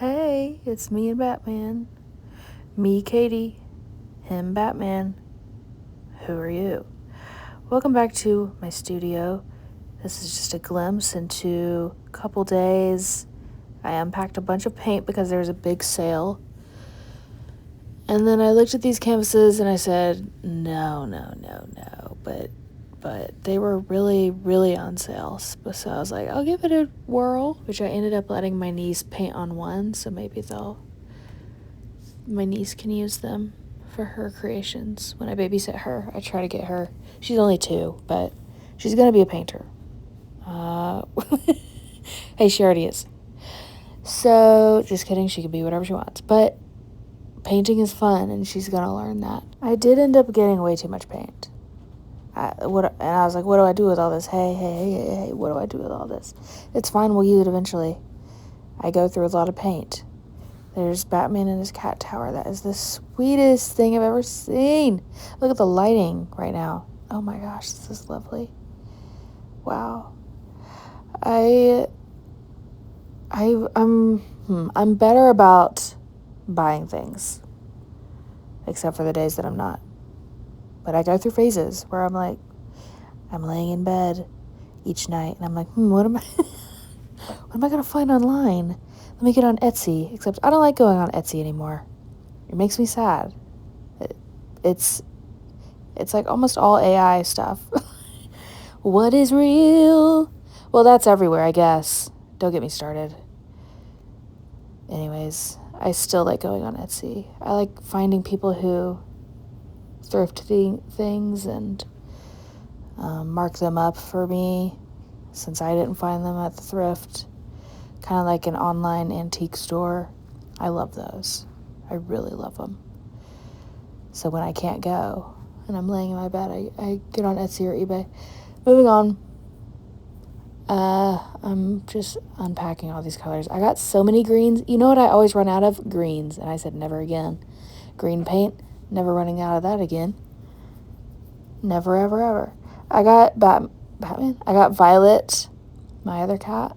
Hey, it's me and Batman. Me, Katie. Him, Batman. Who are you? Welcome back to my studio. This is just a glimpse into a couple days. I unpacked a bunch of paint because there was a big sale. And then I looked at these canvases and I said, no. But they were really, really on sale. So I was like, I'll give it a whirl, which I ended up letting my niece paint on one. So maybe my niece can use them for her creations. When I babysit her, I try to get her. She's only 2, but she's going to be a painter. Hey, she already is. So, just kidding. She can be whatever she wants. But painting is fun, and she's going to learn that. I did end up getting way too much paint. And I was like, what do I do with all this? Hey, what do I do with all this? It's fine. We'll use it eventually. I go through a lot of paint. There's Batman in his cat tower. That is the sweetest thing I've ever seen. Look at the lighting right now. Oh my gosh, this is lovely. Wow. I'm better about buying things, except for the days that I'm not. But I go through phases where I'm laying in bed each night, and I'm like, what am I gonna find online? Let me get on Etsy. Except I don't like going on Etsy anymore. It makes me sad. It's like almost all AI stuff. What is real? Well, that's everywhere, I guess. Don't get me started. Anyways, I still like going on Etsy. I like finding people who thrift things and mark them up for me, since I didn't find them at the thrift. Kind of like an online antique store. I love those. I really love them. So when I can't go and I'm laying in my bed, I get on Etsy or eBay. Moving on. I'm just unpacking all these colors. I got so many greens. You know what I always run out of? Greens. And I said, never again. Green paint, never running out of that again. Never, ever, ever. I got Batman. I got Violet, my other cat,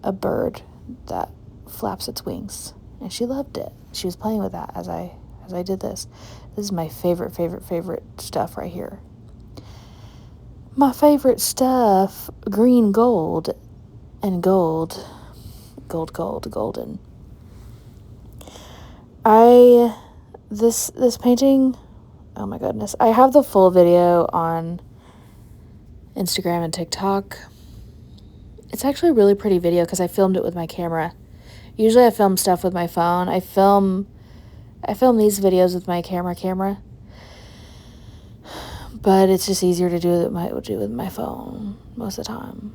a bird that flaps its wings. And she loved it. She was playing with that as I did this. This is my favorite stuff right here. My favorite stuff, green gold and golden. This painting, oh my goodness. I have the full video on Instagram and TikTok. It's actually a really pretty video because I filmed it with my camera. Usually I film stuff with my phone. I film these videos with my camera. But it's just easier to do with my phone most of the time.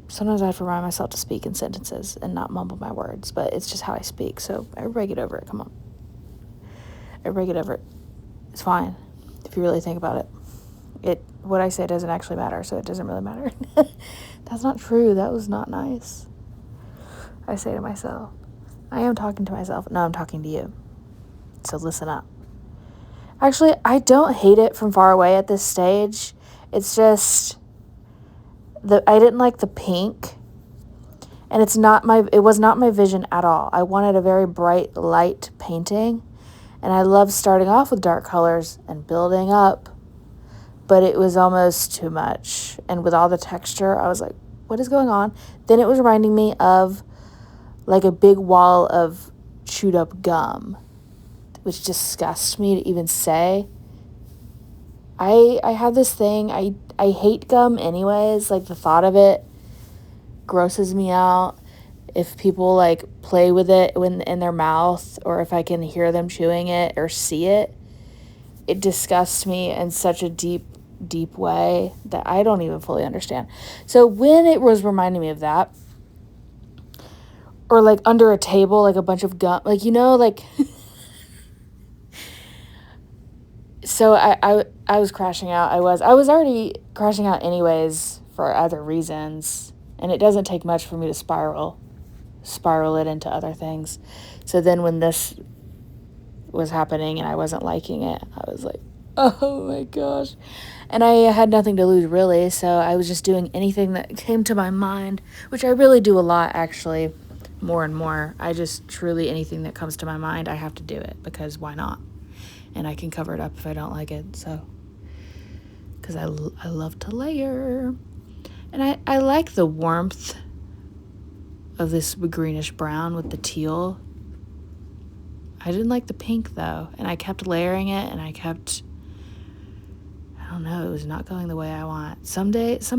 Sometimes I have to remind myself to speak in sentences and not mumble my words, but it's just how I speak. So everybody get over it. Come on. Everybody get over it. It's fine if you really think about it. What I say doesn't actually matter, so it doesn't really matter. That's not true. That was not nice. I say to myself. I am talking to myself. No, I'm talking to you. So listen up. Actually, I don't hate it from far away at this stage. It's just I didn't like the pink, and it was not my vision at all. I wanted a very bright, light painting, and I love starting off with dark colors and building up, but it was almost too much. And with all the texture, I was like, what is going on? Then it was reminding me of like a big wall of chewed up gum, which disgusts me to even say. I have this thing, I hate gum anyways. Like, the thought of it grosses me out. If people like play with it when in their mouth, or if I can hear them chewing it or see it, it disgusts me in such a deep way that I don't even fully understand. So when it was reminding me of that, or like under a table, like a bunch of gum, like, like so I was crashing out. I was already crashing out anyways for other reasons, and it doesn't take much for me to spiral it into other things. So then when this was happening and I wasn't liking it, I was like, oh my gosh. And I had nothing to lose, really, so I was just doing anything that came to my mind, which I really do a lot, actually. more and more. I just truly, anything that comes to my mind, I have to do it, because why not? And I can cover it up if I don't like it, so. Because I love to layer. And I like the warmth of this greenish brown with the teal. I didn't like the pink though, and I kept layering it, and I don't know, it was not going the way I want. Some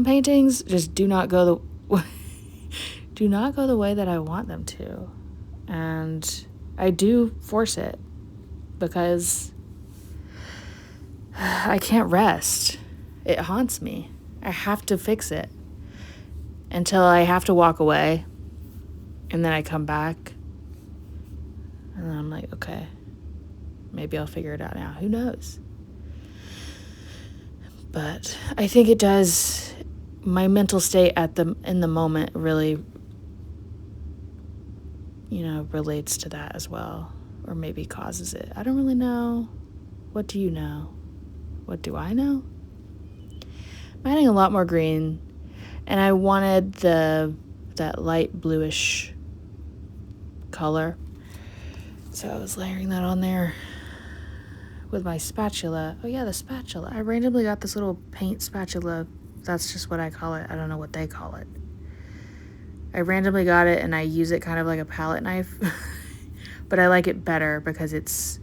paintings just do not go the way that I want them to. And I do force it because I can't rest. It haunts me. I have to fix it until I have to walk away, and then I come back, and then I'm like, okay, maybe I'll figure it out now. Who knows? But I think it does. My mental state in the moment really, relates to that as well, or maybe causes it. I don't really know. What do you know? What do I know? I'm adding a lot more green, and I wanted that light bluish color, so I was layering that on there with my spatula. Oh yeah, the spatula. I randomly got this little paint spatula. That's just what I call it. I don't know what they call it. I randomly got it, and I use it kind of like a palette knife. But I like it better because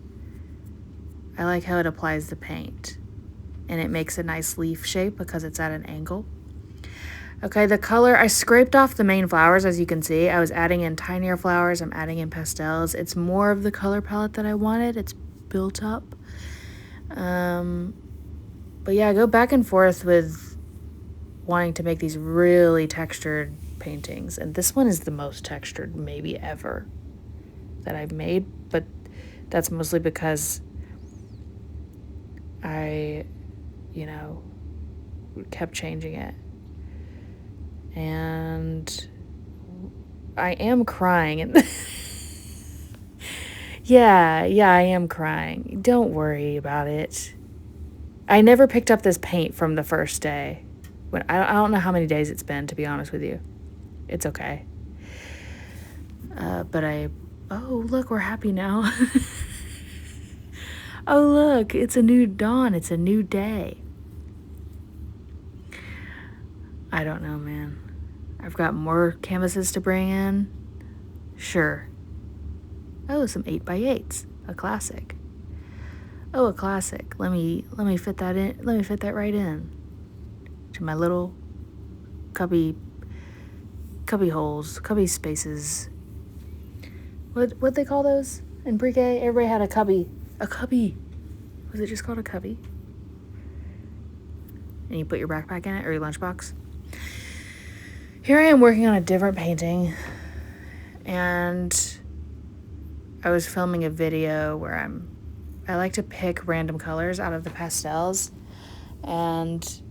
I like how it applies the paint. And it makes a nice leaf shape because it's at an angle. Okay, the color, I scraped off the main flowers, as you can see. I was adding in tinier flowers. I'm adding in pastels. It's more of the color palette that I wanted. It's built up. But yeah, I go back and forth with wanting to make these really textured paintings. And this one is the most textured maybe ever that I've made. But that's mostly because I, kept changing it. And I am crying. And yeah, I am crying. Don't worry about it. I never picked up this paint from the first day. I don't know how many days it's been, to be honest with you. It's okay. Oh, look, we're happy now. Oh, look, it's a new dawn. It's a new day. I don't know, man. I've got more canvases to bring in. Sure. Oh, some 8x8s. A classic. Oh, a classic. Let me fit that in. Let me fit that right in to my little cubby holes, cubby spaces. What they call those in pre-K? Everybody had a cubby. A cubby. Was it just called a cubby? And you put your backpack in it, or your lunchbox. Here I am working on a different painting, and I was filming a video where I like to pick random colors out of the pastels, and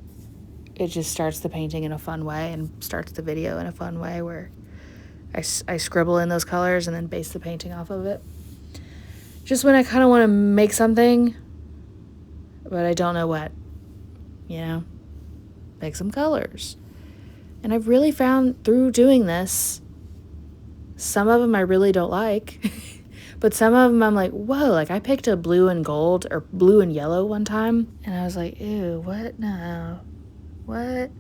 it just starts the painting in a fun way and starts the video in a fun way where I scribble in those colors and then base the painting off of it. Just when I kind of want to make something, but I don't know what, make some colors. And I've really found through doing this, some of them I really don't like, but some of them I'm like, whoa, like I picked a blue and gold or blue and yellow one time, and I was like, ew, what? No. What?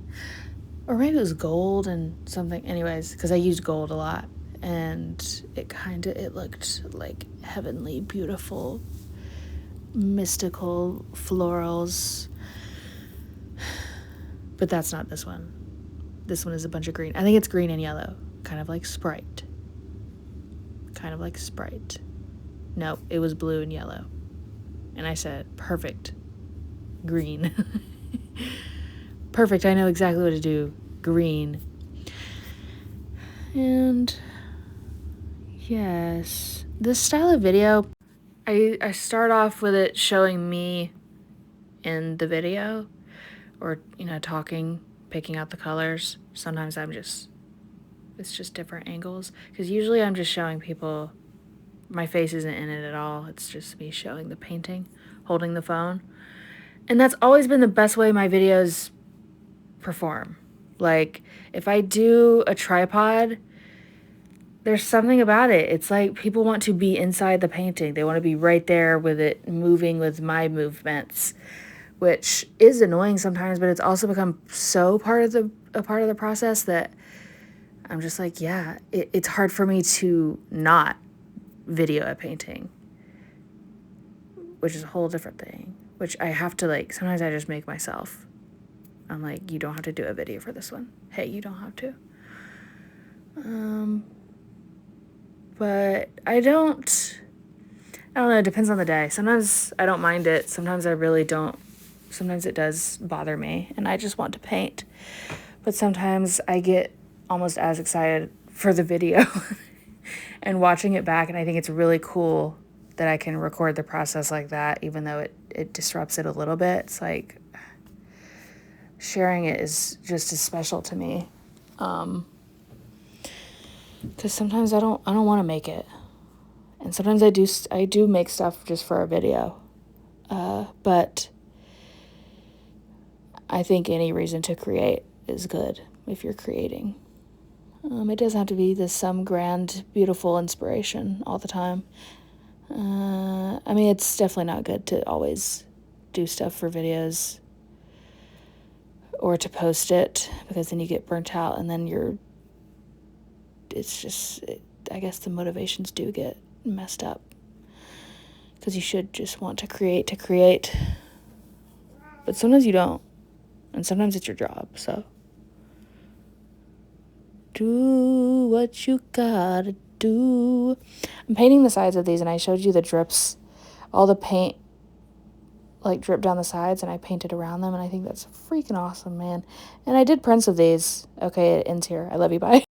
Or maybe it was gold and something. Anyways, because I used gold a lot, and it looked like heavenly, beautiful, mystical florals. But that's not this one. This one is a bunch of green. I think it's green and yellow, kind of like Sprite. No, it was blue and yellow. And I said, perfect. Green. Perfect, I know exactly what to do. Green. And yes, this style of video, I start off with it showing me in the video, or, talking, picking out the colors. Sometimes it's just different angles, because usually I'm just showing people, my face isn't in it at all. It's just me showing the painting, holding the phone. And that's always been the best way my videos perform. Like, if I do a tripod, there's something about it. It's like people want to be inside the painting. They want to be right there with it moving with my movements, which is annoying sometimes, but it's also become so a part of the process that I'm just like, yeah, it's hard for me to not video a painting, which is a whole different thing, which I have to like, sometimes I just make myself. I'm like, you don't have to do a video for this one. Hey, you don't have to. But I don't know, it depends on the day. Sometimes I don't mind it. Sometimes I really don't. Sometimes it does bother me and I just want to paint. But sometimes I get almost as excited for the video and watching it back, and I think it's really cool that I can record the process like that, even though it disrupts it a little bit. It's like sharing it is just as special to me. Because sometimes I don't want to make it, and sometimes I do make stuff just for a video, but I think any reason to create is good if you're creating. It doesn't have to be some grand, beautiful inspiration all the time. I mean, it's definitely not good to always do stuff for videos or to post it, because then you get burnt out and then I guess the motivations do get messed up, because you should just want to create, but sometimes you don't, and sometimes it's your job, so do what you gotta do. I'm painting the sides of these, and I showed you the drips, all the paint like drip down the sides, and I painted around them, and I think that's freaking awesome, man. And I did prints of these. Okay, it ends here. I love you, bye.